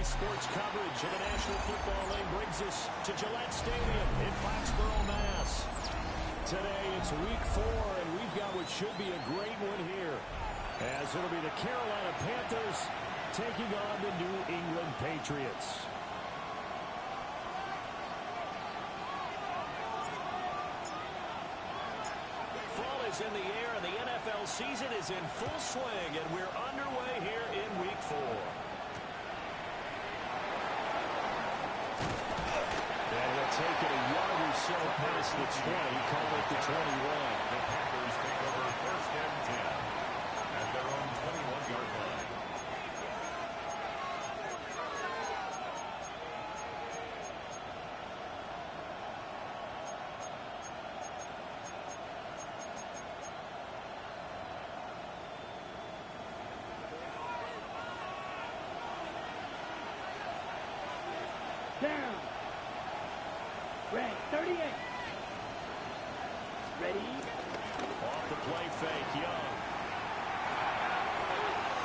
Today's sports coverage of the National Football League brings us to Gillette Stadium in Foxborough, Mass. Today it's week 4, and we've got what should be a great one here, as it'll be the Carolina Panthers taking on the New England Patriots. Fall is in the air, and the NFL season is in full swing, and we're underway here in week 4. And we'll take it a yard or so past the 20, call it the 21. The Packers take over first and 10 at their own 21-yard line. Down. Red, 38. Ready. Off the play fake, Young.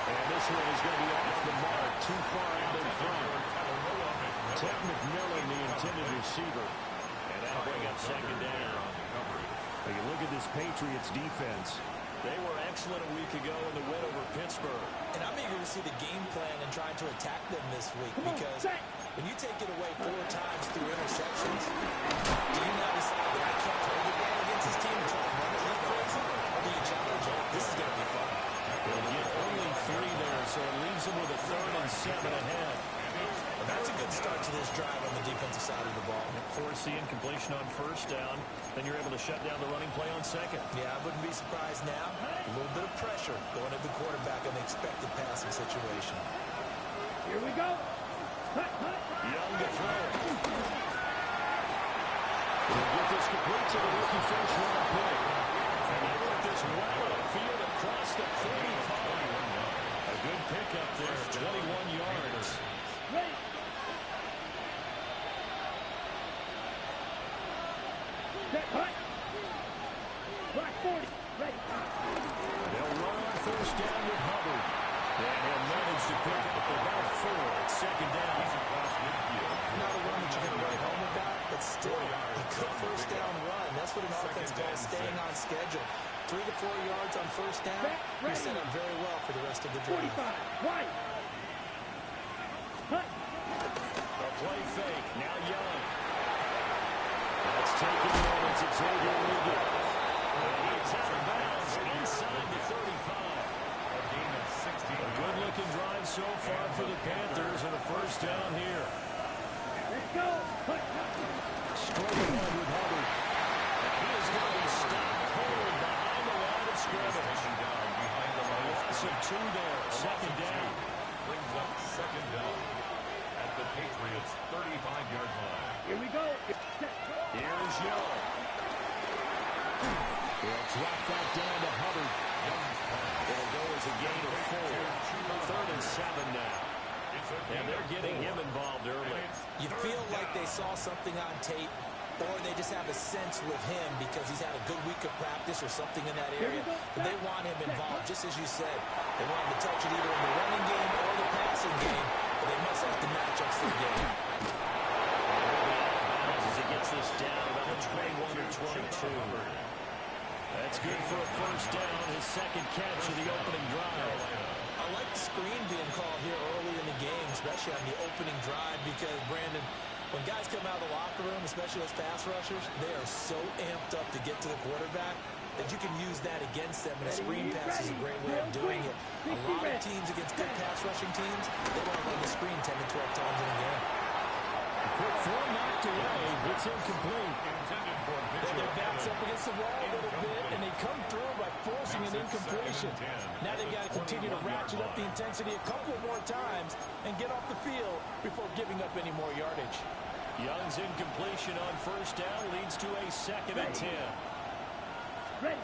And this one is going to be off the mark, too far out in front. Ted McMillan, the intended receiver. And that'll bring up second down. When you look at this Patriots defense, they were excellent a week ago in the win over Pittsburgh. And I'm eager to see the game plan and trying to attack them this week, because when you take it away 4 times through interceptions, do you now decide that I can't hold the ball against this team and try to run it like crazy? Or do you challenge it? This is going to be fun. They'll get only 3 there, so it leaves them with a 3rd and 7 ahead. Well, that's a good start to this drive on the defensive side of the ball. Force the incompletion on first down, then you're able to shut down the running play on second. Yeah, I wouldn't be surprised now. A little bit of pressure going at the quarterback in the expected passing situation. Here we go. Young to throw it. He'll get this complete to the rookie first-round pick. And they work this well upfield across the 35. A good pickup there, 21 yards. Ready. Set, hut. Black 40. Ready. They'll run on first down with Hubbard. And he'll manage to pick up about 4 at second down. Not a run that you're going to write home about, but still a good first down run. That's what an offense calls staying on schedule. 3 to 4 yards on first down. You're set up very well for the rest of the drive. 45. Wide. Hut. A play fake. Now Young. That's taken in. It's Xavier Leggett. And he's out of bounds inside the 35. A good-looking drive so far for the Panthers, and a first down here. Let's go. Hut. Straight ahead with Hubbard. And he is going to be stopped cold behind the line of scrimmage. A loss of 2 there. Second down. Brings up second down at the Patriots' 35-yard line. Here we go. Here's Young. He'll drop that down to Hubbard. It'll go as a gain of 4. 3rd and 7 now. And they're getting him involved early. You feel like they saw something on tape, or they just have a sense with him because he's had a good week of practice or something in that area. But they want him involved, just as you said. They want him to touch it either in the running game or the passing game, but they must have the matchups for the game. As he gets this down about the 21 or 22. That's good for a first down, his second catch of the opening drive. I like the screen being called here early in the game, especially on the opening drive, because, Brandon, when guys come out of the locker room, especially those pass rushers, they are so amped up to get to the quarterback that you can use that against them, and a screen pass is a great way of doing it. A lot of teams against good pass rushing teams, they want to run the screen 10 to 12 times in a game. Quick throw knocked away. It's incomplete. Their backs up against the wall a little bit, and they come through by forcing an incompletion. Now they've got to continue to ratchet up the intensity a couple more times and get off the field before giving up any more yardage. Young's incompletion on first down leads to a 2nd and 10. Ready.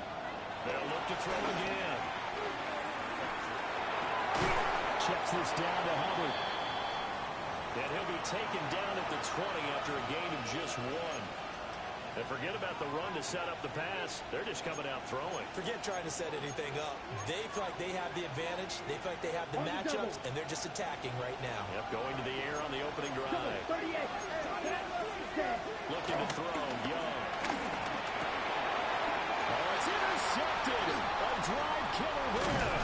They'll look to throw again. Checks this down to Hubbard. And he'll be taken down at the 20 after a gain of just 1. And forget about the run to set up the pass. They're just coming out throwing. Forget trying to set anything up. They feel like they have the advantage. They feel like they have the matchups, and they're just attacking right now. Yep, going to the air on the opening drive. 38. Looking to throw. Young. Oh, it's intercepted. A drive killer there.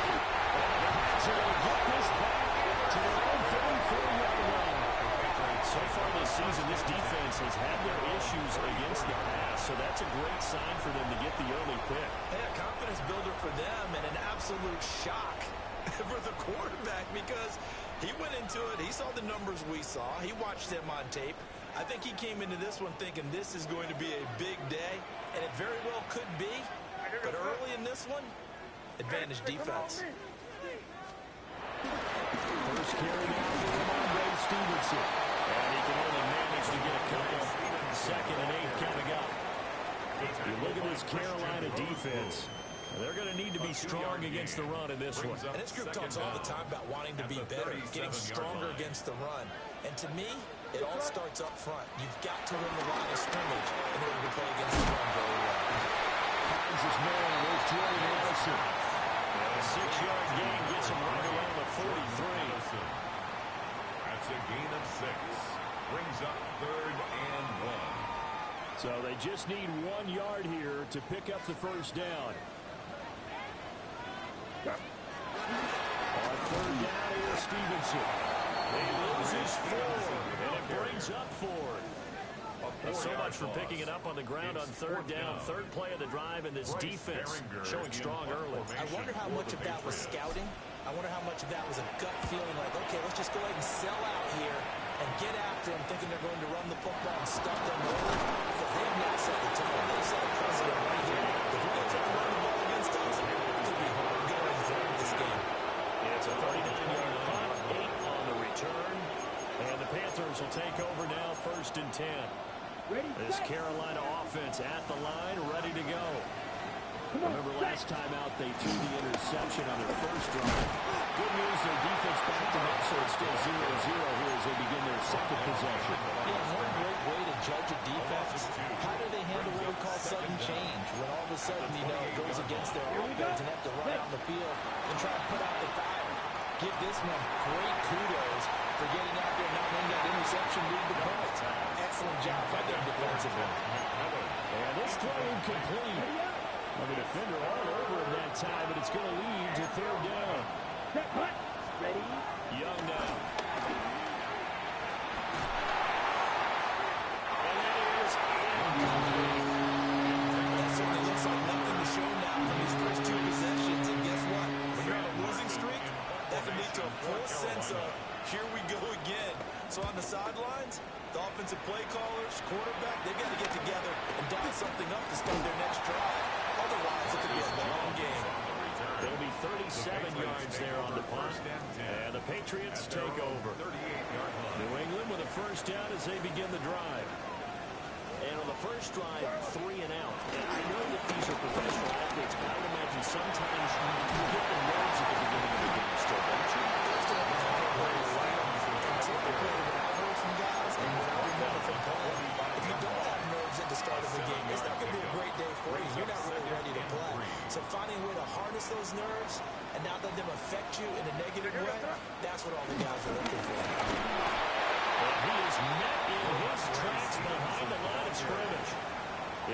And the Pats are going to get this back to their own 34-yard line. So far this season, this defense has had their issues against the pass, so that's a great sign for them to get the early pick. Hey, a confidence builder for them and an absolute shock for the quarterback because he went into it. He saw the numbers we saw. He watched them on tape. I think he came into this one thinking this is going to be a big day, and it very well could be. But early in this one, advantage defense. First carry now for Rhamondre Stevenson. And he can only manage to get a couple. 2nd and 8 coming up. You look at this Carolina defense. They're going to need to be strong against the run in this one. And this group talks all the time about wanting to be better, getting stronger against the run. And to me, it all starts up front. You've got to win the line of scrimmage in order to play against the run very well. Finds his man. There's Jordan Addison. And a 6-yard gain gets him right around the 43. That's a gain of 6. Brings up 3rd and 1. So they just need 1 yard here to pick up the first down. On 3rd down, here's Stevenson. He loses 4, and it brings up 4th. So much for picking it up on the ground on 3rd down. 3rd play of the drive, and this defense showing strong early. I wonder how much of that was scouting. I wonder how much of that was a gut feeling like, okay, let's just go ahead and sell out here and get after them, thinking they're going to run the football and stuff them over. Because they have not set the tone. They've set a precedent right here. If we're going to try to run the ball against us, it could be hard going through this game. It's a 39-yard punt, 8 on the return. And the Panthers will take over now, 1st and 10. This Carolina offense at the line, ready to go. Remember last time out, they threw the interception on their first drive. Good news, their defense backed them up, so it's still 0-0 here as they begin their 2nd possession. Yeah, one great way to judge a defense. How do they handle what we call sudden change? When all of a sudden, you know, it goes against their offense and have to run out on the field and try to put out the fire. Give this one great kudos for getting out there and not letting that interception lead the points. Excellent job by them defensively. And this throw incomplete. The defender all over him that time, but it's going to lead to 3rd down. Ready? Young now. And that is incomplete. That certainly looks like nothing to show now from these first 2 possessions. And guess what? When you're on a losing streak, that can lead to a full sense of, here we go again. So on the sidelines, the offensive play callers, quarterback, they've got to get together and dial something up to start their next drive. Otherwise, it could be a long game. There'll be 37 yards there on the punt. And the Patriots take over. New England with a first down as they begin the drive. And on the first drive, 3 and out. And I know that these are professional athletes, but I would imagine sometimes you get the nerves at the beginning of the game still, don't you? Typically, what I've heard from guys, and what I remember from playing, if you don't have nerves at the start of the game, it's not going to be a great day for you. You're not really ready to play. So finding a way to harness those nerves and not let them affect you in a negative way, that's what all the guys are looking for. And he is met in his tracks behind the line of scrimmage.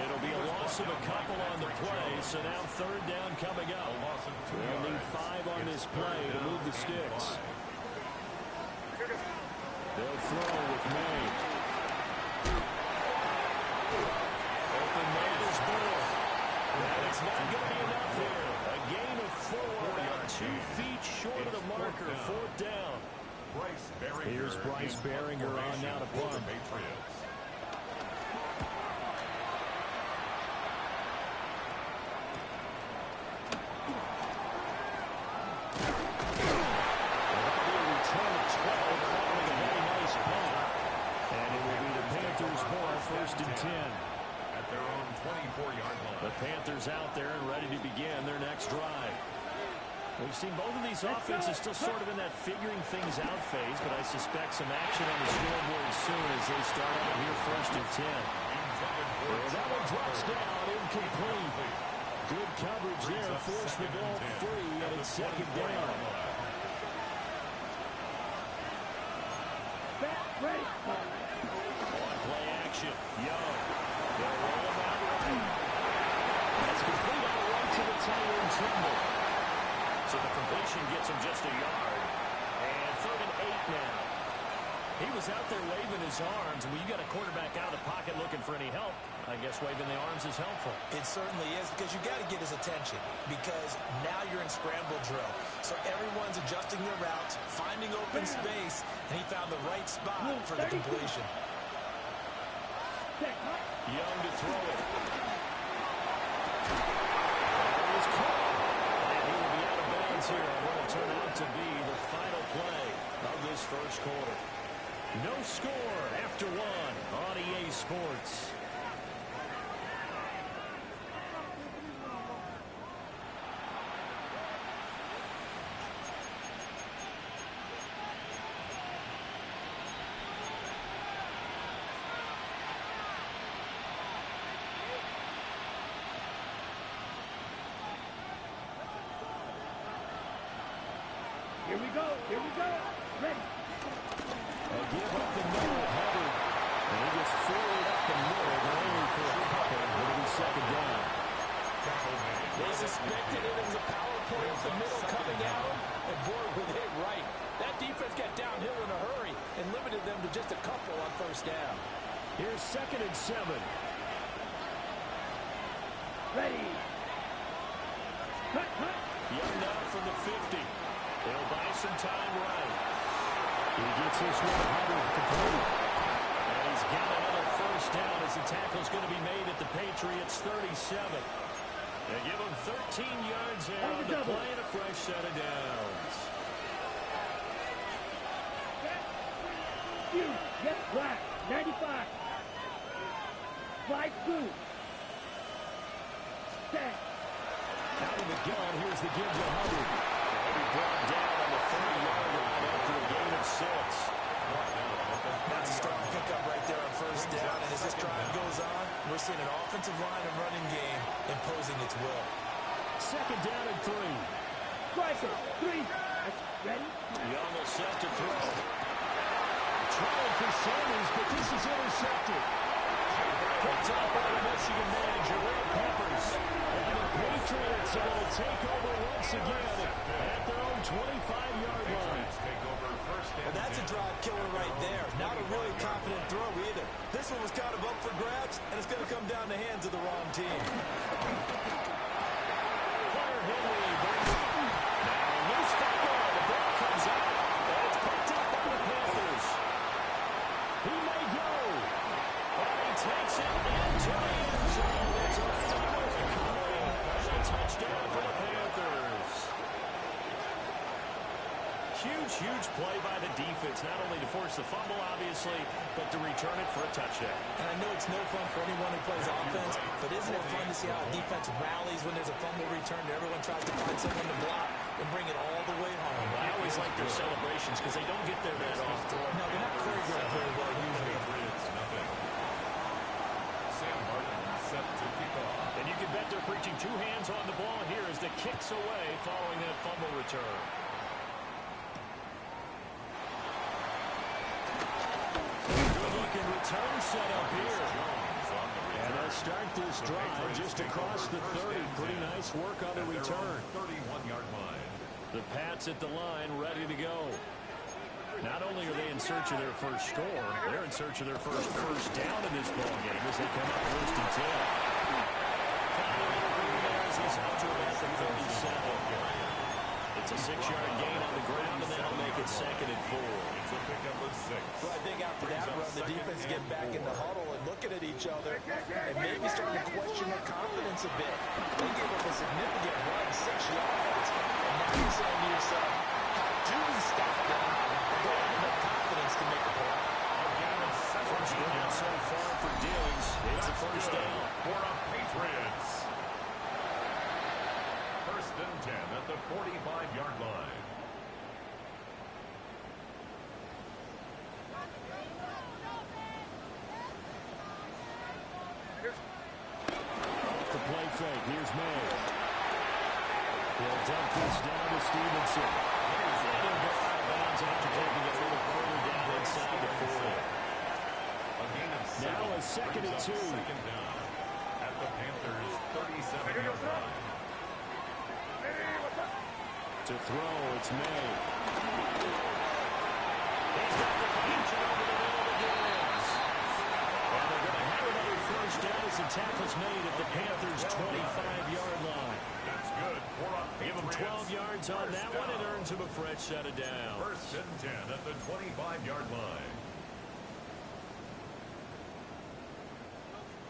It'll be a loss of a couple on the play, so now 3rd down coming up. They'll need 5 on this play to move the sticks. They'll throw with May. Open man is born. And it's not going to be enough here. A gain of 4, about 2 feet short of the marker, 4th down. Here's Bryce Baringer on now to punt. First and 10. At their own 24-yard line. The Panthers out there and ready to begin their next drive. We've seen both of these offenses still sort of in that figuring things out phase, but I suspect some action on the scoreboard soon as they start out here 1st and 10. And that one drops down, incomplete. Good coverage there, forced the ball free, and it's second down. Ready. On play action, Young. They'll roll him out right. That's complete out right to the tight end, Trimble. So the completion gets him just a yard. And 3rd and 8 now. He was out there waving his arms, and when you got a quarterback out of the pocket looking for any help, I guess waving the arms is helpful. It certainly is, because you got to get his attention, because now you're in scramble drill. So everyone's adjusting their routes, finding open space, and he found the right spot for the completion. Young to throw it. That was caught. And he will be out of bounds here on what will turn out to be the final play of this first quarter. No score after 1 on EA Sports. Here we go. Ready. A give up the middle, Hubbard. And he gets forward up the middle, but only for a couple. It'll be second down. They suspected it was a power play up the middle coming at him, and boy, were they right. That defense got downhill in a hurry and limited them to just a couple on 1st down. Here's 2nd and 7. Ready. Cut. Young now from the 50. They'll buy some time right. He gets his one, Hubbard complete. And he's got another 1st down as the tackle's going to be made at the Patriots 37. They give him 13 yards there on the play and a fresh set of downs. Yes, black. 95. Slide through. Set. Out of the gun, here's the give to Hubbard. And he brought down on the 30-yard line after a gain of 6. That's a strong pickup right there on 1st down, and as this drive goes on, we're seeing an offensive line and running game imposing its will. 2nd down and 3. Striker. 3. Ready. Young will set to throw. Trying for Sanders, but this is intercepted. Picked up by the Michigan manager, Will Peppers. And the Patriots are going to take over once again at their own 25-yard line. And that's a drive killer right there. Not a really confident throw either. This one was kind of up for grabs, and it's going to come down the hands of the wrong team. Hunter Henry brings it. Now loose football. The ball comes out. And it's picked up by the Panthers. He may go. But he takes it into the end zone. It's a recovery. And a touchdown for the Panthers. Huge play by the defense, not only to force the fumble, obviously, but to return it for a touchdown. And I know it's no fun for anyone who plays offense, but isn't it fun to see how a defense rallies when there's a fumble return and everyone tries to find someone to block and bring it all the way home? I always like their celebrations because they don't get there that often. No, they're not choreographed very well usually. Sam Martin set to kick off. And you can bet they're preaching 2 hands on the ball here as the kicks away following that fumble return. Return set up here. And they'll start this drive just across the 30. Pretty nice work on the return. 31-yard line. The Pats at the line ready to go. Not only are they in search of their first score, they're in search of their first down in this ballgame as they come up 1st and 10. As he's out to about the 37. It's a 6-yard gain on the ground, and that'll make it 2nd and 4. It's a pickup of 6. Well, I think after that run, the defense get back in the huddle and looking at each other and maybe starting to question their confidence a bit. They gave up a significant run, 6 yards, and now you're saying to yourself, how do we stop them and go have enough confidence to make a play? First down so far for Diggs. It's a 1st down for the Patriots. 1st and 10 at the 45-yard line. play fake. Here's May. He'll dump this down to Stevenson. He'll go out of bounds after taking it a little further down inside the 40. Now a 2nd and 2. Second down at the Panthers' 37-yard line. To throw, it's May. He's got the catch over the middle of the Gibbs. And they're going to have another first down as the tackle's made at the Panthers' 25-yard line. That's good. Give him 12 yards on that one and earns him a fresh set of downs. 1st and 10 at the 25-yard line.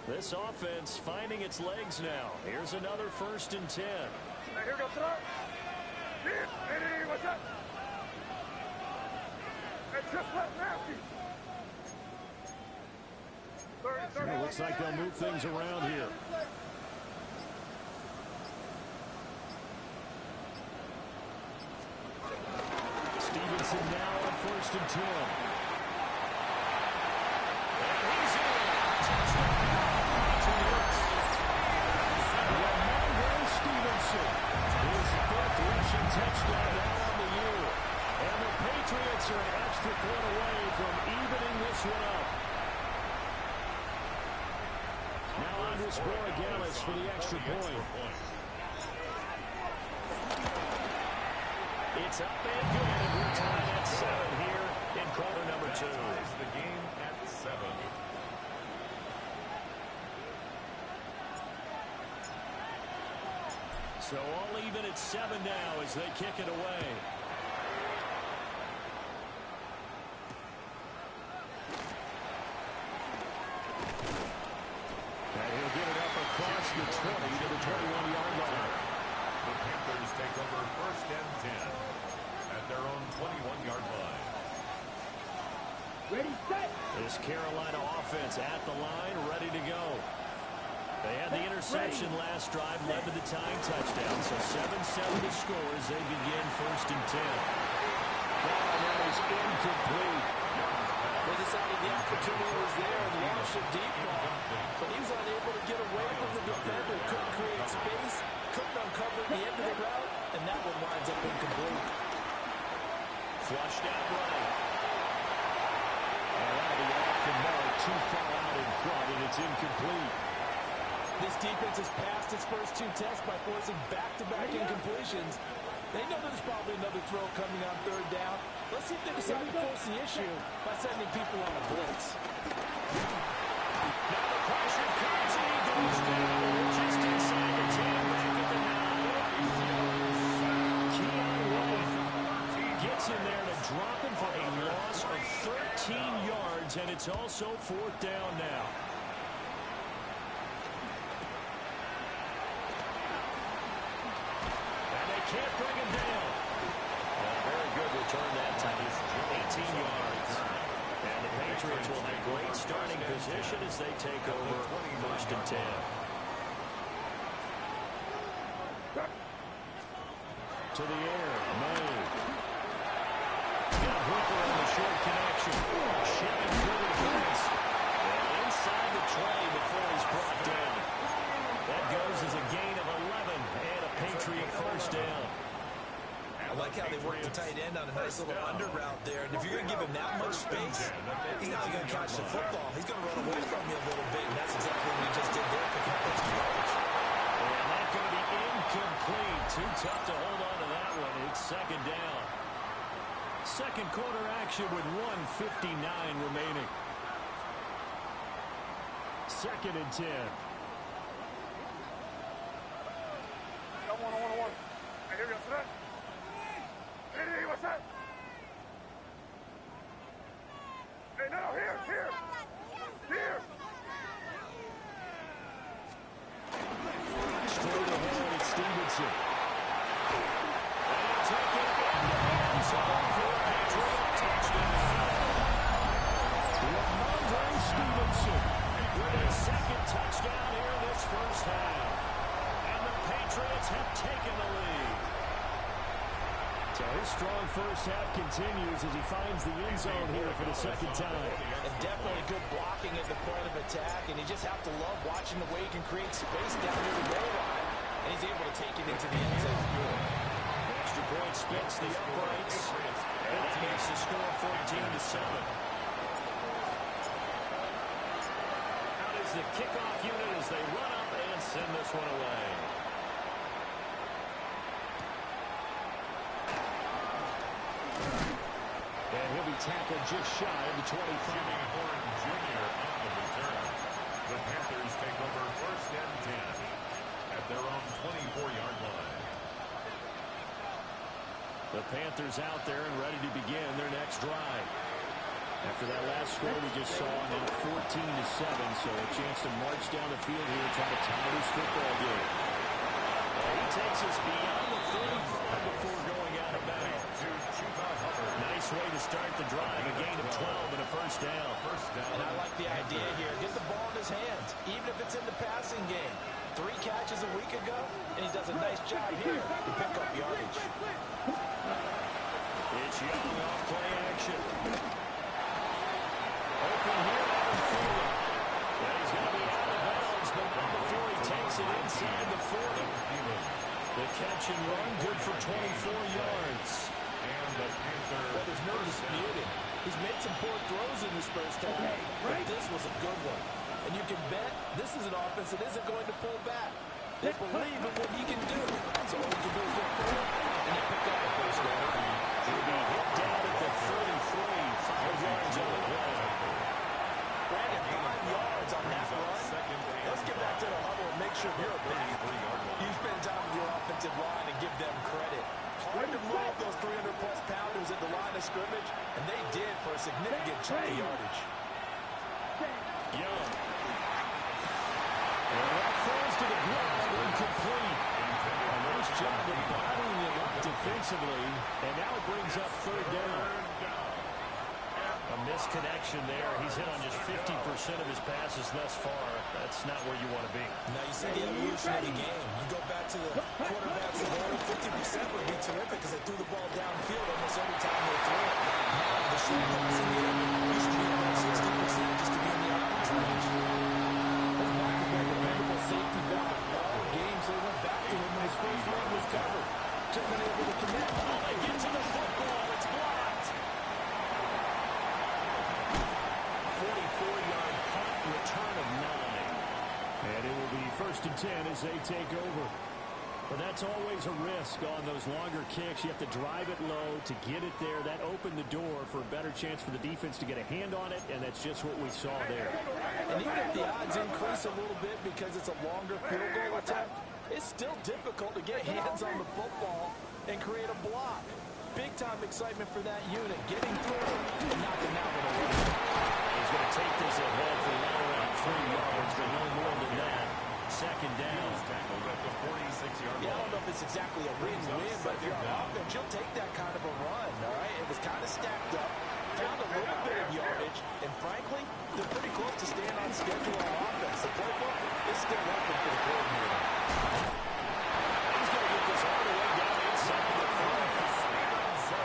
This offense finding its legs now. Here's another 1st and 10. Here goes throw. Hey, what's up? It's just left nasty. It looks like they'll move things around here. Stevenson now on 1st and 10. And he's in. Rhamondre Stevenson, his 5th rushing touchdown now on the year. And the Patriots are an extra point away from evening this one up. Now Andres Borregales for the extra point. It's up and good, and we're tied at 7 here in quarter number 2. Ties the game at 7. So all even at 7 now as they kick it away. And he'll get it up across the 20 to the 21-yard line. The Panthers take over 1st and 10 at their own 21-yard line. Ready, set. This Carolina offense at the line, ready to go. They had the interception last drive, led to the tying touchdown. So 7-7 to score as they begin 1st and 10. That is incomplete. They decided the opportunity was there and launched a deep ball, but he was unable to get away from the defender. Couldn't create space, couldn't uncover the end of the route, and that one winds up incomplete. Flushed out right. And that'll be off the mark, too far out in front, and it's incomplete. This defense has passed its first 2 tests by forcing back-to-back incompletions. They know there's probably another throw coming on 3rd down. Let's see if they decide to force the issue by sending people on a blitz. Now the pressure comes and he goes down just inside the 10, back at the 9. Keon White gets in there to drop him for a loss of 13 yards, and it's also 4th down now. Can't bring him down. Very good return that time. 18 yards. And the Patriots will have great starting position as they take over 1st and 10. To the air, May. Got Hooper on the short connection. Shipping through the defense. And inside the tray before he's brought down. That goes as a gain of 11 and a Patriot 1st down. I like how they work the tight end on a nice little under route there. And if you're going to give him that much space, he's not going to catch the football. He's going to run away from you a little bit, and that's exactly what he just did there, picking up extra yards. And that's going to be incomplete. Too tough to hold on to that one. It's 2nd down. 2nd quarter action with 1:59 remaining. 2nd and 10. One. Here goes throw. Hey, what's that? Hey, no, here. Straight ahead, it's Stevenson. And he'll take it in the end zone for a Patriot touchdown. Rhamondre Stevenson with his 2nd touchdown here in this 1st half. And the Patriots have taken the lead. So His strong first half continues as he finds the end zone here for the second time. And definitely good blocking at the point of attack, and you just have to love watching the way he can create space down near the goal line, and he's able to take it into the end zone. The extra point splits the uprights, and that makes the score 14-7. Out is the kickoff unit as they run up and send this one away. And he'll be tackled just shy of the 25. Horn Jr. on the return. The Panthers take over 1st and 10 at their own 24-yard line. The Panthers out there and ready to begin their next drive. After that last score we just saw, now 14-7, so a chance to march down the field here and try to tie this football game. And he takes us beyond the 35 before going out of bounds. Nice way to start the drive, a gain of 12 and a first down. And I like the idea here. Get the ball in his hands, even if it's in the passing game. 3 catches a week ago, and he does a nice job here to pick up yardage. It's Young off play action. Open here, Adam Thielen. And he's going to be out of bounds, but not before he takes it inside the 40. The catch and run, good for 24 yards. But there's no disputing. He's made some poor throws in this first half, but this was a good one. And you can bet this is an offense that isn't going to pull back. They believe in what he can do. So all he can do is look forward and then pick up the first down. He'll be hit down at the 33, 5 yards on the play. Brandon, 5 yards on that run. Let's get back to the huddle and make sure you're back. You spend time with your offensive line and give them credit. Hard to move those 300-plus pounders at the line of scrimmage, and they did for a significant chunk of yardage. Young. And that falls to the ground, incomplete. A nice job of bottling it up defensively, and now it brings up 3rd down. A misconnection there. He's hit on just 50% of his passes thus far. That's not where you want to be. Now you see the evolution of the game. You go back to the quarterbacks of old, 50% would be terrific because they threw the ball downfield almost every time they threw it. Now the short passing game used to be about 60% just to be in the average range. Those Packers were a dependable safety valve. All games they went back to him when his first leg was covered. Just been able to connect. Oh, they get to the football. It's blocked. 44-yard punt, return of 9. And it will be 1st and 10 as they take over. But that's always a risk on those longer kicks. You have to drive it low to get it there. That opened the door for a better chance for the defense to get a hand on it, and that's just what we saw there. And even if the odds increase a little bit because it's a longer field goal attempt, it's still difficult to get hands on the football and create a block. Big-time excitement for that unit, getting through and knocking out with a run. He's going to take this ahead for right around 3 yards, but no more than that. 2nd down. Tackled at the 46-yard line. Yeah, I don't know if it's exactly a win-win, but if you're on offense, you'll take that kind of a run, all right? It was kind of stacked up, found a little bit of yardage, and frankly, they're pretty close to staying on schedule on offense. The playbook is still open for the coordinator. He's going to get this all the way down inside the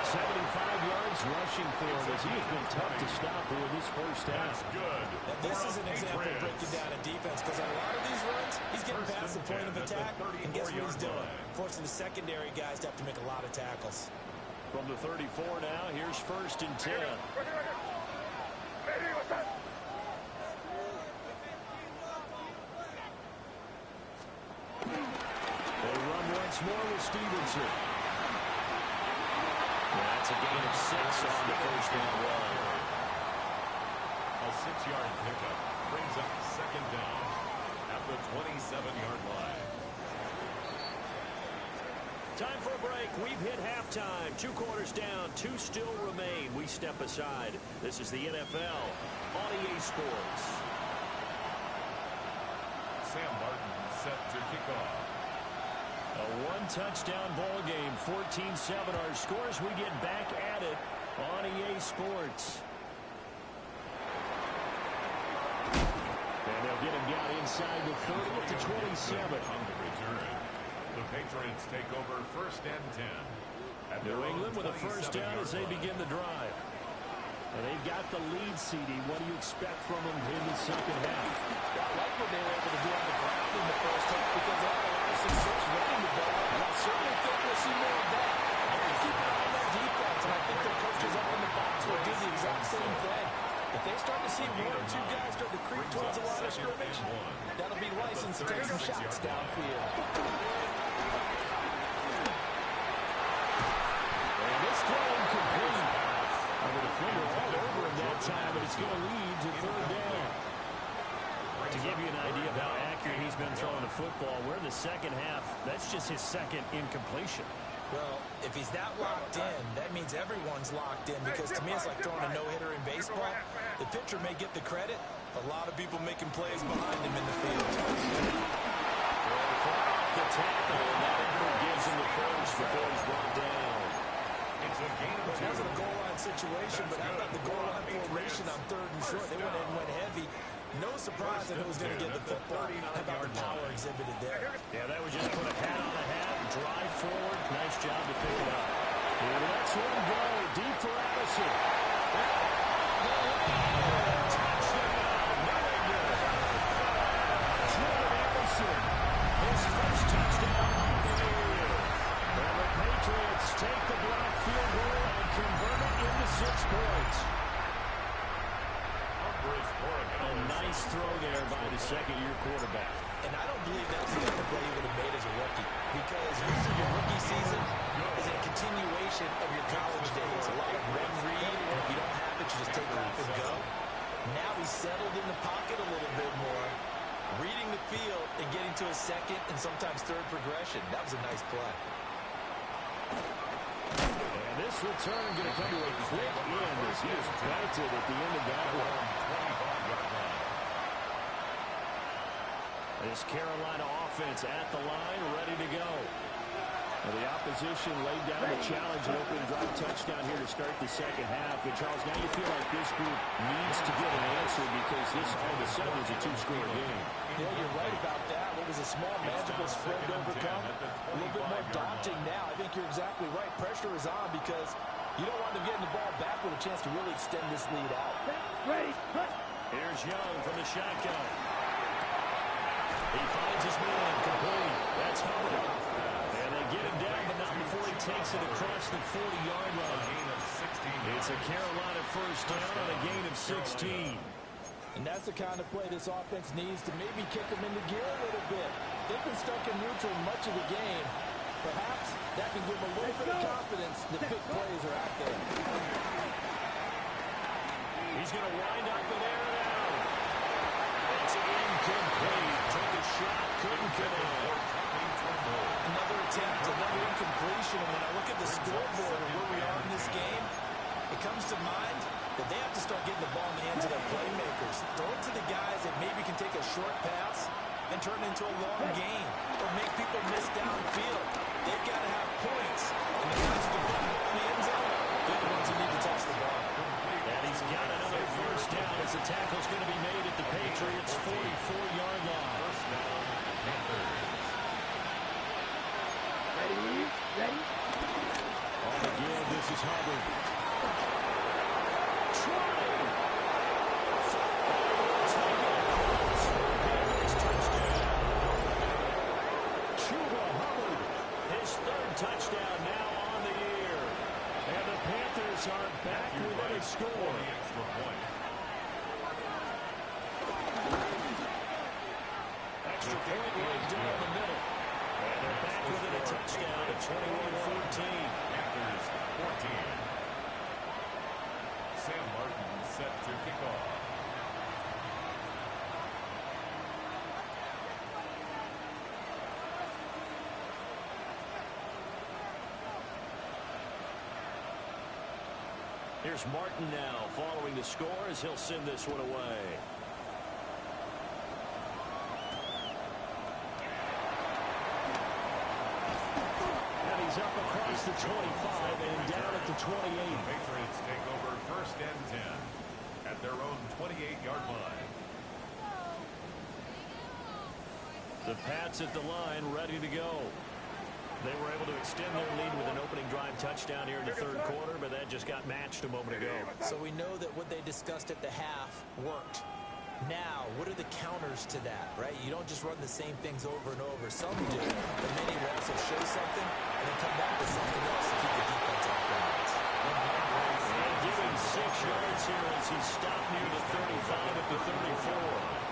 75 yards rushing for him as he has been tough to stop here in this first half. That's good. And this is an example of breaking down a defense because on a lot of these runs, he's getting past the point of attack, and guess what he's doing? Forcing the secondary guys to have to make a lot of tackles. From the 34 now, here's 1st and 10. They run once more with Stevenson. That's a gain of 6 on the first down run. A 6-yard pickup brings up 2nd down at the 27-yard line. Time for a break. We've hit halftime. 2 quarters down. 2 still remain. We step aside. This is the NFL on EA Sports. Sam Martin set to kick off. A 1-touchdown ball game, 14-7 our scores. We get back at it on EA Sports. And they'll get him down inside the 30 up to 27. On the return, the Patriots take over 1st and 10 New England with a first down as they begin the drive. And they've got the lead, CD. What do you expect from them in the second half? I like what they were able to do on the ground in the first half because they had a lot of success running the ball. And I certainly think we'll see more of that. I'm going to keep an eye on that defense, and I think their coaches up in the box will do the exact same thing. If they start to see one or two guys start to creep towards the line of scrimmage, that'll be license to take some shots downfield. And this throw incomplete. The defender all over him that time, but it's going to lead to third down. To give you an idea of how accurate he's been throwing the football, we're in the second half. That's just his second incompletion. Well, if he's that locked in, that means everyone's locked in because to me it's like throwing a no-hitter in baseball. The pitcher may get the credit. A lot of people making plays behind him in the field. The tackle, and that gives him the first before he's brought down. It's a gain of 2. It wasn't a goal line situation, but how about the goal line formation on third and short? They went in and went heavy. No surprise that it was going to get the football. How about the power exhibited there? Yeah, that was just put a hat on a hat, drive forward. Nice job to pick it up. He lets one go deep for Allison. Touchdown, New England. Jordan Allison, his first touchdown of the year. And the Patriots take the block field goal and convert it into 6 points. A nice throw there by the second-year quarterback. And I don't believe that's the type of play he would have made as a rookie because usually your rookie season is a continuation of your college days. A lot of run read, and if you don't have it, you just take off and go. Now he's settled in the pocket a little bit more, reading the field and getting to a second and sometimes third progression. That was a nice play. And this return going to come to a quick end as he is belted at the end of that one. This Carolina offense at the line, ready to go. And the opposition laid down the challenge and opening drive touchdown here to start the second half. And Charles, now you feel like this group needs to get an answer because this all of a sudden is a 2-score game. Yeah, you're right about that. What was a small magical spread to overcome? A little bit more daunting now. I think you're exactly right. Pressure is on because you don't want them getting the ball back with a chance to really extend this lead out. Here's Young from the shotgun. He finds his man, complete. That's Hubbard. And they get him down, but not before he takes it across the 40-yard line. It's a Carolina first down on a gain of 16. And that's the kind of play this offense needs to maybe kick them into gear a little bit. They've been stuck in neutral much of the game. Perhaps that can give them a little bit of confidence that big plays are out there. He's going to wind up and air it out. It's incomplete. Took a shot, couldn't get in. Another attempt, another incompletion. And when I look at the scoreboard and where we are in this game, it comes to mind that they have to start getting the ball in the hands of their playmakers. Throw it to the guys that maybe can take a short pass and turn it into a long gain or make people miss downfield. They've got to have points. And the guys who can put the ball in the end zone, they're the ones who need to touch the ball. And he's got another first down as the tackle's going to be made at the Patriots' 44-yard line. First down, Panthers. Ready? On the give, this is Hubbard. Touchdown now on the year. And the Panthers are back within a score. Extra point. Extra point right down the middle. And they're back within a touchdown at 21-14. Panthers 14. Sam Martin set to kick off. Here's Martin now following the score as he'll send this one away. And he's up across the 25 and down at the 28. Patriots take over first and 10 at their own 28-yard line. The Pats at the line ready to go. They were able to extend their lead with an opening drive touchdown here in the third quarter, but that just got matched a moment ago. So we know that what they discussed at the half worked. Now, what are the counters to that, right? You don't just run the same things over and over. Some do, but many will also show something and then come back with something else to keep the defense off balance. And giving 6 yards here as he stopped near the 35 at the 34.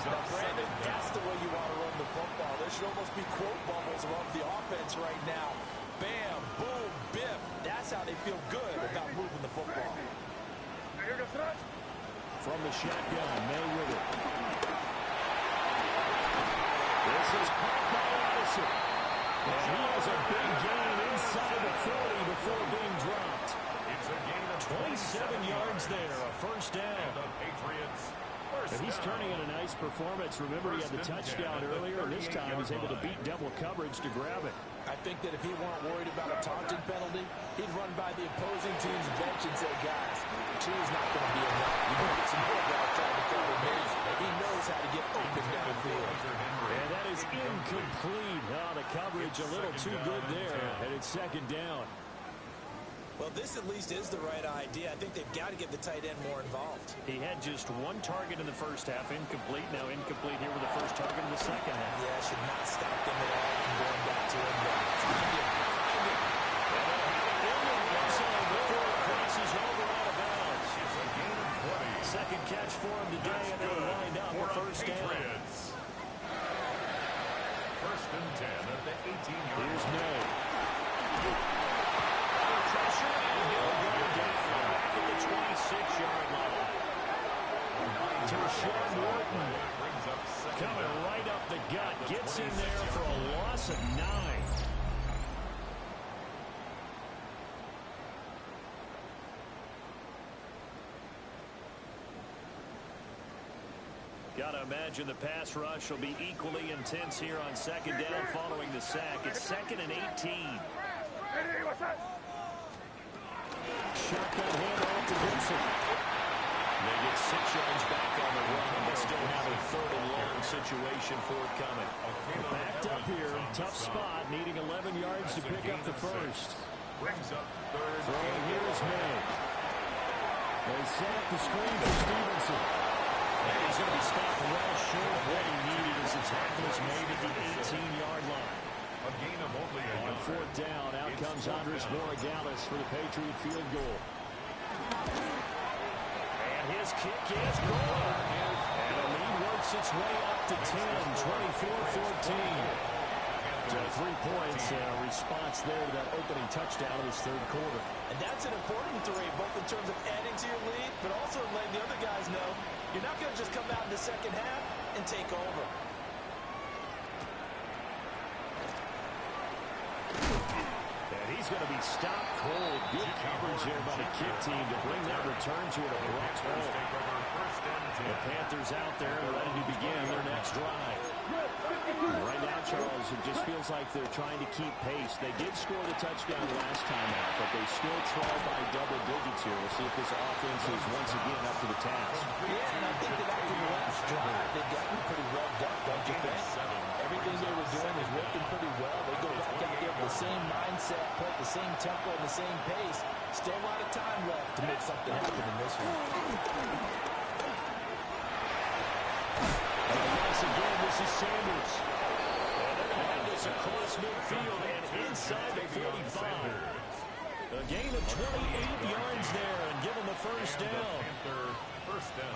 Now, Brandon, that's the way you want to run the football. There should almost be quote bubbles around the offense right now. Bam, boom, biff. That's how they feel good about moving the football. From the shotgun, May with it. This is caught by Addison. And he has a big gain inside the 40 before being dropped. It's a gain of 27 yards there, a first down. The Patriots. And he's turning in a nice performance. Remember, he had the touchdown earlier, and this time he's able to beat double coverage to grab it. I think that if he weren't worried about a taunting penalty, he'd run by the opposing team's bench and say, guys, 2 is not going to be enough. You can get some more guys trying to cover me. He knows how to get open down the field. And that is incomplete. Oh, the coverage a little too good there, and it's second down. Well, this at least is the right idea. I think they've got to get the tight end more involved. He had just 1 target in the first half, incomplete. Now incomplete here with the first target in the second half. Yeah, should not stop them at all from going back to him. Find him. Find him. Before it crosses over out of bounds. It's a gain of 20. Second catch for him today, and it'll wind up a first down. First and 10 at the 18-yard line. Here's May. Coming right up the gut, gets in there for a loss of 9. Gotta imagine the pass rush will be equally intense here on second down following the sack. It's 2nd and 18. Shotgun handoff to Vincent. They get 6 yards back on the run, but still have a 3rd and long situation forthcoming. Backed up here, tough spot, needing 11 yards to pick up the first. Brings up 3rd. Throwing here is May. They set up the screen for Stevenson. And he's going to be stopped well short of what he needed as the tackle is made at the 18-yard line. A gain of only On 4th down, out comes Andres Borregales for the Patriot field goal. And his kick is good. And the lead works its way up to 10, 24-14. So 3 points response there to that opening touchdown of this third quarter. And that's an important 3, both in terms of adding to your lead, but also letting the other guys know you're not going to just come out in the second half and take over. And he's going to be stopped cold. Good coverage here by the kick team to bring that return to an abrupt halt. The Panthers out there ready to begin their next drive. Right now, Charles, it just feels like they're trying to keep pace. They did score the touchdown last time out, but they still trail by double digits here. We'll see if this offense is once again up to the task. Yeah, and I think that after the last drive, they've gotten pretty revved up, don't you think? Everything they were doing is working pretty well. They go back out there with the same mindset, put the same tempo, and the same pace. Still a lot of time left to make something happen in this one. Once again, this is Sanders. And they're going to have this across midfield and inside the 45. A gain of 28 yards there and give them the first down.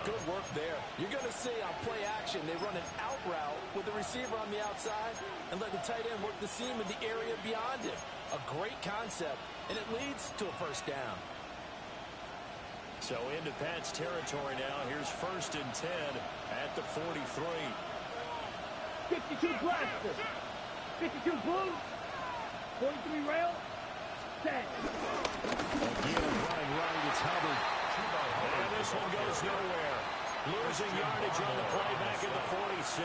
Good work there. You're going to see on play action, they run an out route with the receiver on the outside and let the tight end work the seam in the area beyond him. A great concept, and it leads to a first down. So into Pat's territory now. Here's 1st and 10 at the 43. 52 blaster, 52 blue, 43 rail, 10. Again, running right, it's Hubbard. And this one goes nowhere. Losing yardage on the play back at the 46.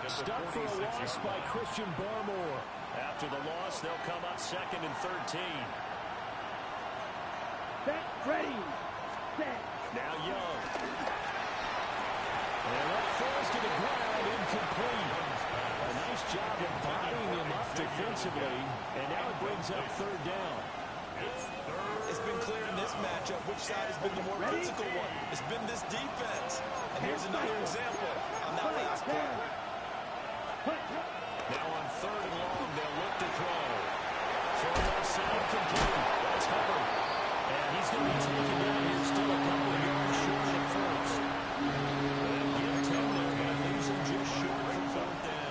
Stuck for a loss by Christian Barmore. After the loss, they'll come up 2nd and 13. Set, ready, set. Now Young. And that falls to the ground, incomplete. A nice job of bodying him up defensively, and now it brings up third down. It's been clear in this matchup which side has been the more physical one. It's been this defense. And here's another example on that last play. Now on third and long, they'll look to throw. Throw left side complete. That's Hubbard. And he's going to be taken down here, still a couple of yards short at first. And give 10 there, and leaves him just short for fourth down.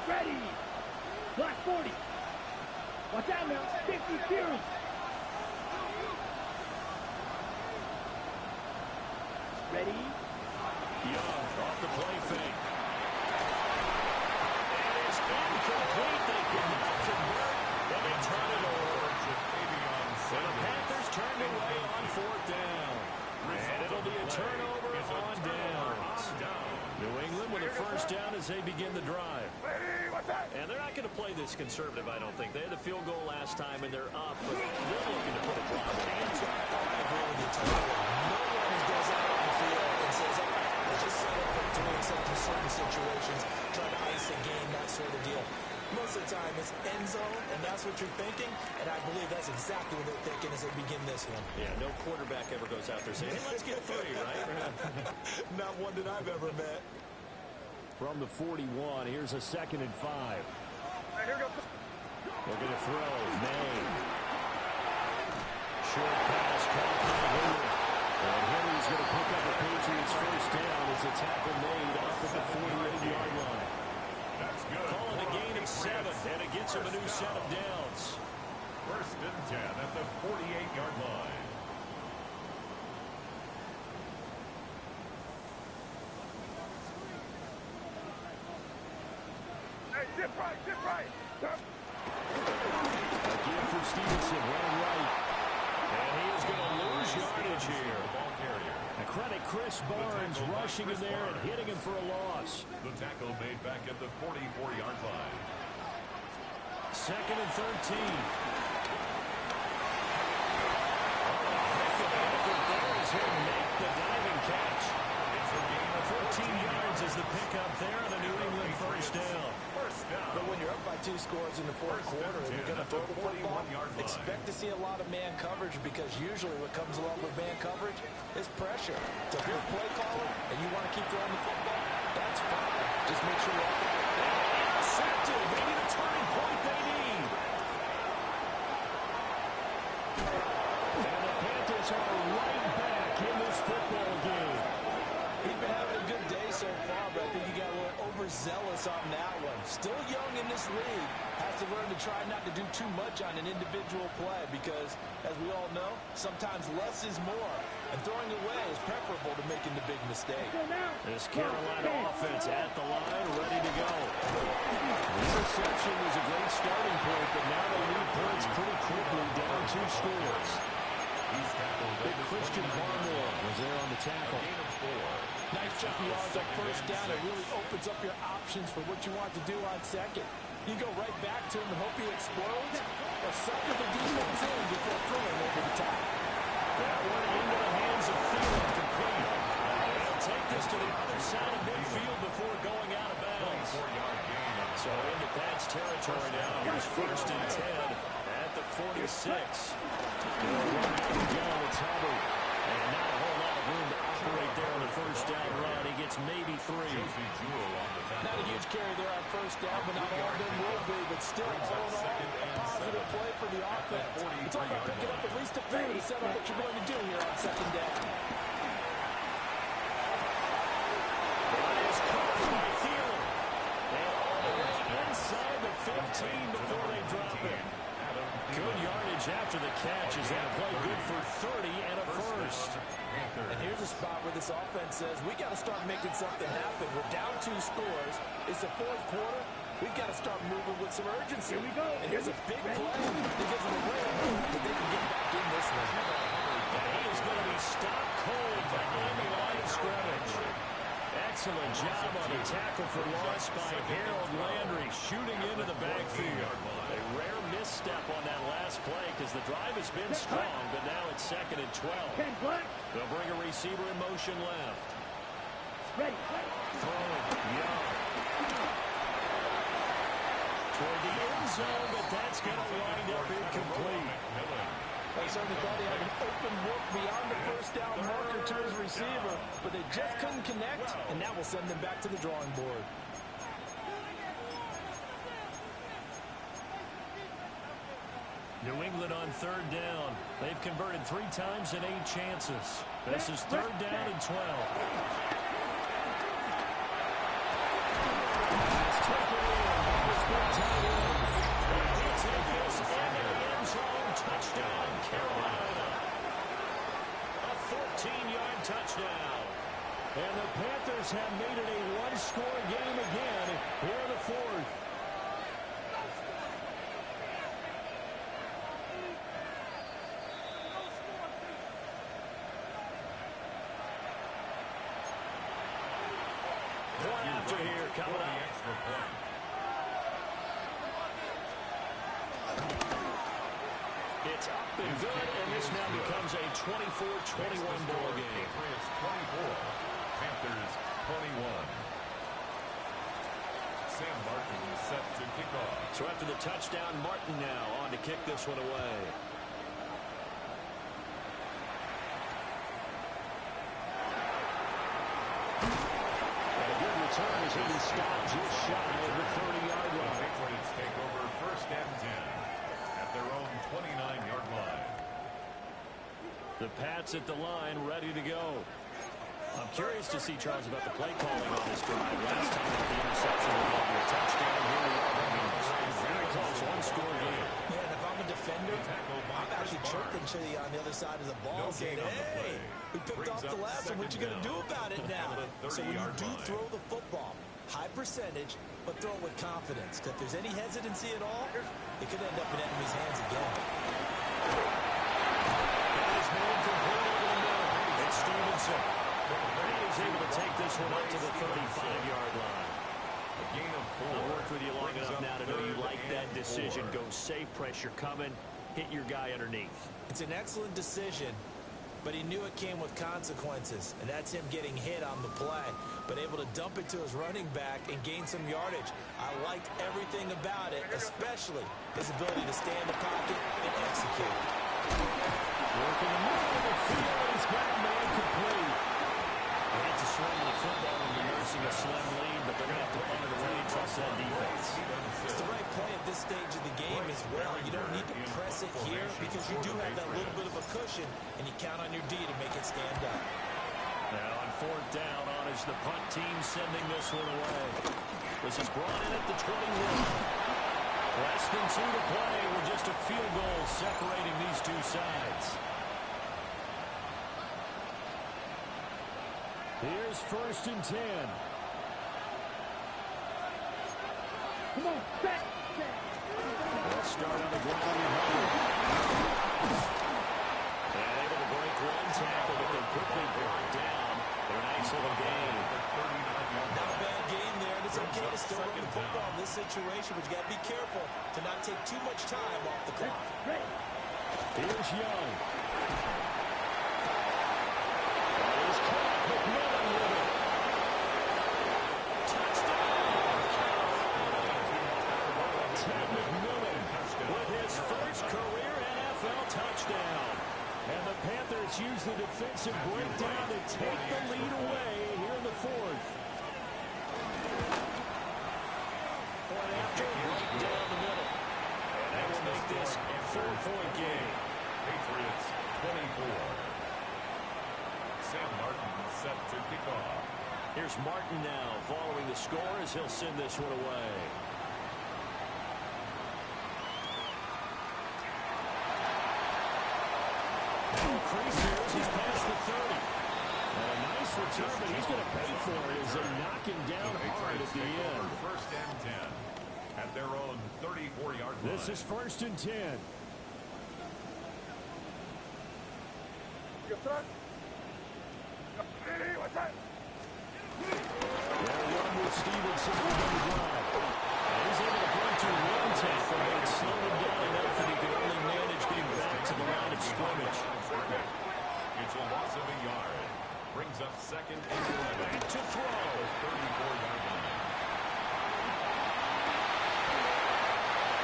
Ready. Block 40. Watch out now. 50 series. Ready. Young off the play fake. And it's incomplete. They could not convert, and they turn it over. And the Panthers turned away on fourth down. And it'll be a turnover on downs. New England with a first down as they begin the drive. And they're not going to play this conservative, I don't think. They had a field goal last time, and they're up, but they're looking to put a drive on the inside. I agree with you totally. No one goes out on the field and says, all right, let's just set up and doing something in certain situations, try to ice a game, that sort of deal. Most of the time, it's end zone, and that's what you're thinking, and I believe that's exactly what they're thinking as they begin this one. Yeah, no quarterback ever goes out there saying, hey, let's get three, right? Not one that I've ever met. From the 41, here's a 2nd and 5. Here goes. They're going to throw. May. Short pass caught by Henry. And Henry's going to pick up the Patriots' first down as a tackle made up at the 48-yard line. That's good. Calling a gain of 7, and it gets him a new set of downs. First and 10 at the 48-yard line. Dip right. Again for Stevenson, ran right. And he is going to lose yardage here. And credit Chris Barnes rushing in there and hitting him for a loss. The tackle made back at the 44-yard line. 2nd and 13. He'll make the diving catch. It's a gain of 14 yards as the pickup there on a New England first down. But when you're up by 2 scores in the fourth quarter and you're going to throw the football, expect to see a lot of man coverage because usually what comes along with man coverage is pressure. So if you're a play caller and you want to keep throwing the football, that's fine. Just make sure you're intercepted. Maybe the turning point they need. And the Panthers are right back in this football game. He's been having a good day so far, but I think he got a little overzealous on that one. Still young in this league. Has to learn to try not to do too much on an individual play because, as we all know, sometimes less is more. And throwing away is preferable to making the big mistake. This Carolina offense at the line, ready to go. The interception was a great starting point, but now they need points pretty quickly, down 2 scores. Big Christian Barmore was there on the tackle. Nice chunk of yards on first down. It really opens up your options for what you want to do on second. You go right back to him and hope he explodes, or sucker the defense in before throwing over the top. That one into the hands of Thielen complete. They'll take this to the other side of midfield before going out of bounds. So into Pat's territory now. Here's 1st and 10 at the 46. It's Hubbard. And not a whole lot of room to operate there on the first down run. He gets maybe 3. Not a huge carry there on first down, but not all of them will be. But still, all in all, a positive play for the offense. It's all about picking up at least a play to set up what you're going to do here on second down. That is caught by Thielen. And all the way inside the 15 before they drop it. Good yardage after the catch as that play good for 30 and a first. And here's a spot where this offense says, we got to start making something happen. We're down 2 scores. It's the fourth quarter. We've got to start moving with some urgency. Here we go. And here's a big play that gives them a real hope that they can get back in this one. And he is going to be stopped cold behind the line of scrimmage. Excellent job on the tackle for loss by Harold Landry, shooting into the backfield. A rare misstep on that last play because the drive has been strong, but now it's 2nd and 12. They'll bring a receiver in motion left. Ready. Throwing. Young. Toward the end zone, but that's going to wind up incomplete. I certainly thought he had an open look beyond the first down marker to his receiver, but they just couldn't connect, and that will send them back to the drawing board. New England on third down. They've converted 3 times in 8 chances. This is third down and 12. It's taken in. It's been tied in. And he'll take this into the end zone. Touchdown, Carolina. A 14-yard touchdown. And the Panthers have made it a one-score game again here in the fourth. One after here coming up. It's up and good, and this now becomes a 24-21 ball game. Patriots 24, Panthers 21. Sam Martin set to kick off. So after the touchdown, Martin now on to kick this one away. And a good return as he stopped just shy of the 30-yard line. The Patriots take over first and 10 at their own 29-yard line. The Pats at the line, ready to go. I'm curious to see, Charles, about the play calling on this drive. Last time with the interception, a touchdown. Here we are. Very close, one-score game. Yeah, and if I'm a defender, I'm actually chirping to you on the other side of the ball, saying, hey, we picked off the last one. What you going to do about it now? So when you do throw the football, high percentage, but throw it with confidence. Because if there's any hesitancy at all, it could end up in enemy's hands again. That is moved completely to the middle. It's Stevenson. He is able to take this one up to the 35-yard line. A gain of 4. I've worked with you long enough now to know you like that decision. Go safe, pressure coming, hit your guy underneath. It's an excellent decision, but he knew it came with consequences, and that's him getting hit on the play, but able to dump it to his running back and gain some yardage. I liked everything about it, especially his ability to stay in the pocket and execute. Working the middle of the field, he's got a man complete. They hate to swing the football when you're nursing a slim lead, but they're going to have to punt it away and trust that defense. It's the right play at this stage of the game as well. You don't need to press it here because you do have that little bit of a cushion, and you count on your D to make it stand up. Now on fourth down on is the punt team sending this one away. This is brought in at the 21. Less than 2 to play with just a field goal separating these two sides. Here's first and 10. Come on, back. Let's start on the ground behind. And able to break one tackle, but they're quickly brought down. But a nice little gain. Not a bad game there, and it's okay to still run the football in this situation, but you got to be careful to not take too much time off the clock. Ready. Here's Young. He's caught McMillan with it. Touchdown! Ted McMillan with his first career NFL touchdown. And the Panthers use the defensive breakdown to take the lead away here in the fourth. Point after, right down the middle. And that will make this a 4-point game. Patriots 24. Sam Martin set to kick off. Here's Martin now following the score as he'll send this one away. Creasers, he's past the 30. And a nice return, but he's going to pay for it as they knock him down hard at the end. First and 10 at their own 34-yard line. This is first and 10. Your front. Hey, what's that? Rhamondre Stevenson on the drive. And he's able to break to one tackle, but it slowed him down enough that he could only manage getting back to the line of scrimmage. It's a loss of a yard. Brings up second and 11. Back to throw. 34-yard line.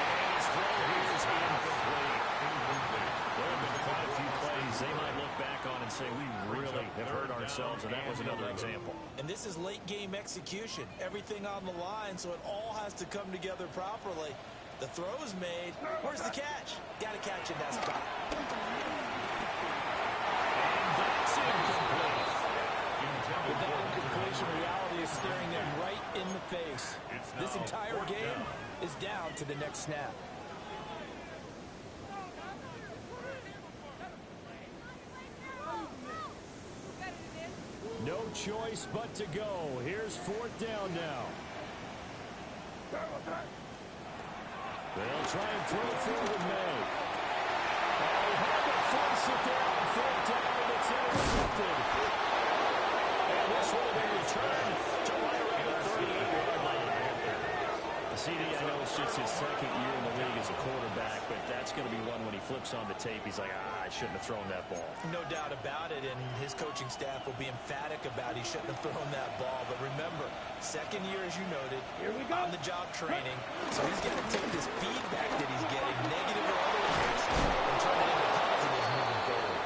And his throw here is incomplete. There have been quite a few plays they might look back on and say, we really have hurt ourselves, and that was another example. And this is late game execution. Everything on the line, so it all has to come together properly. The throw is made. Where's the catch? Got to catch in that spot. And that's incomplete. With that incompletion, reality is staring them right in the face. This entire game is down to the next snap. No choice but to go. Here's fourth down now. They'll try and throw forward May. They had to force it there on fourth down. It's intercepted. And this will be returned to right around the 38-yard line. CD, I know it's just his second year in the league as a quarterback, but that's going to be one when he flips on the tape. He's like, I shouldn't have thrown that ball. No doubt about it, and his coaching staff will be emphatic about he shouldn't have thrown that ball. But remember, second year, as you noted, on-the-job training, so he's got to take this feedback that he's getting, negative or otherwise, and turn it into positives moving forward.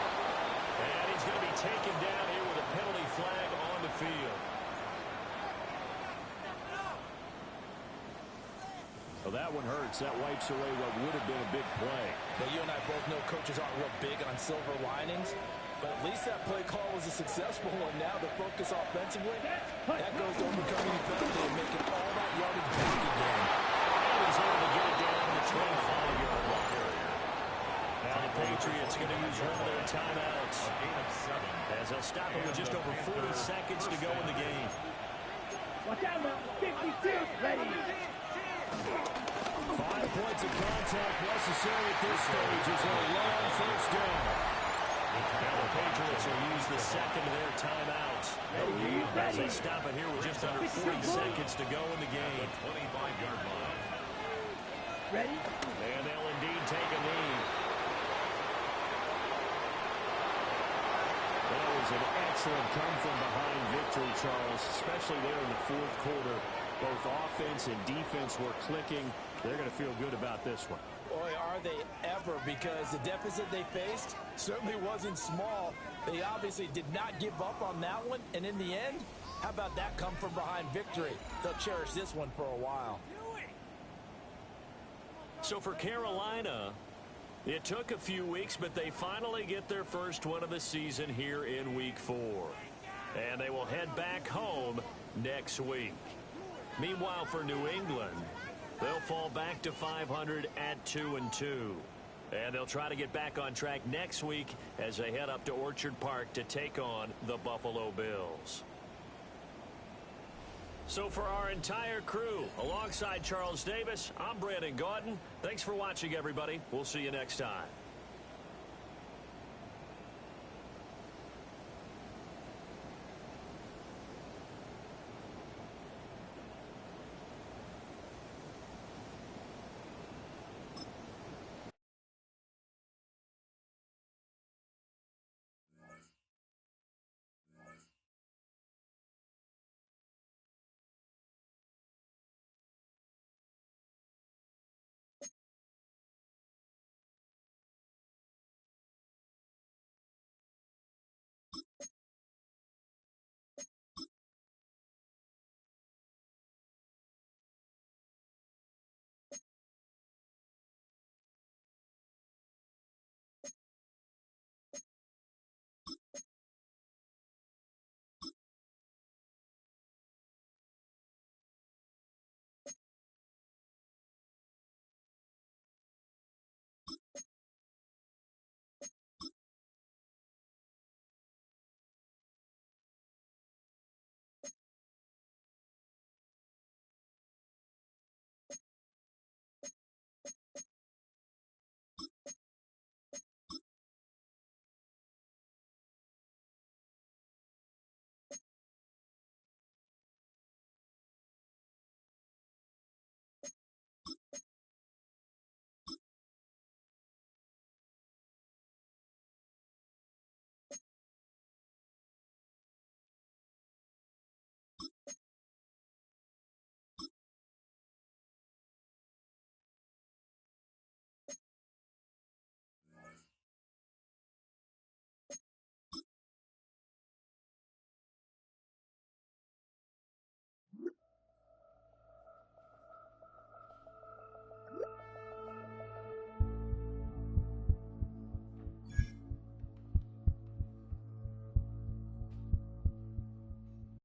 And he's going to be taken down here with a penalty flag on the field. Well, that one hurts. That wipes away what would have been a big play. Now, you and I both know coaches aren't real big on silver linings, but at least that play call was a successful one. Now the focus offensively, that goes to overcoming the penalty and making all that yardage back again. And he's able to get it down to the 25-yard line. Now the Patriots going to use one of their timeouts. A gain of 7. As they'll stop it with just over 40 seconds to go in the game. Watch out now. 52. Ready. 5 points of contact necessary at this stage as a long first down. Now the Patriots will use the second of their timeouts. As they stop it here with just under 40 seconds to go in the game. 25-yard line. Ready. And they'll indeed take a lead. That was an excellent come-from-behind victory, Charles, especially there in the fourth quarter. Both offense and defense were clicking. They're going to feel good about this one. Boy, are they ever, because the deficit they faced certainly wasn't small. They obviously did not give up on that one, and in the end, how about that come-from-behind victory? They'll cherish this one for a while. So for Carolina, it took a few weeks, but they finally get their first win of the season here in Week 4. And they will head back home next week. Meanwhile, for New England, they'll fall back to 500 at 2-2. And they'll try to get back on track next week as they head up to Orchard Park to take on the Buffalo Bills. So for our entire crew, alongside Charles Davis, I'm Brandon Gaudin. Thanks for watching, everybody. We'll see you next time.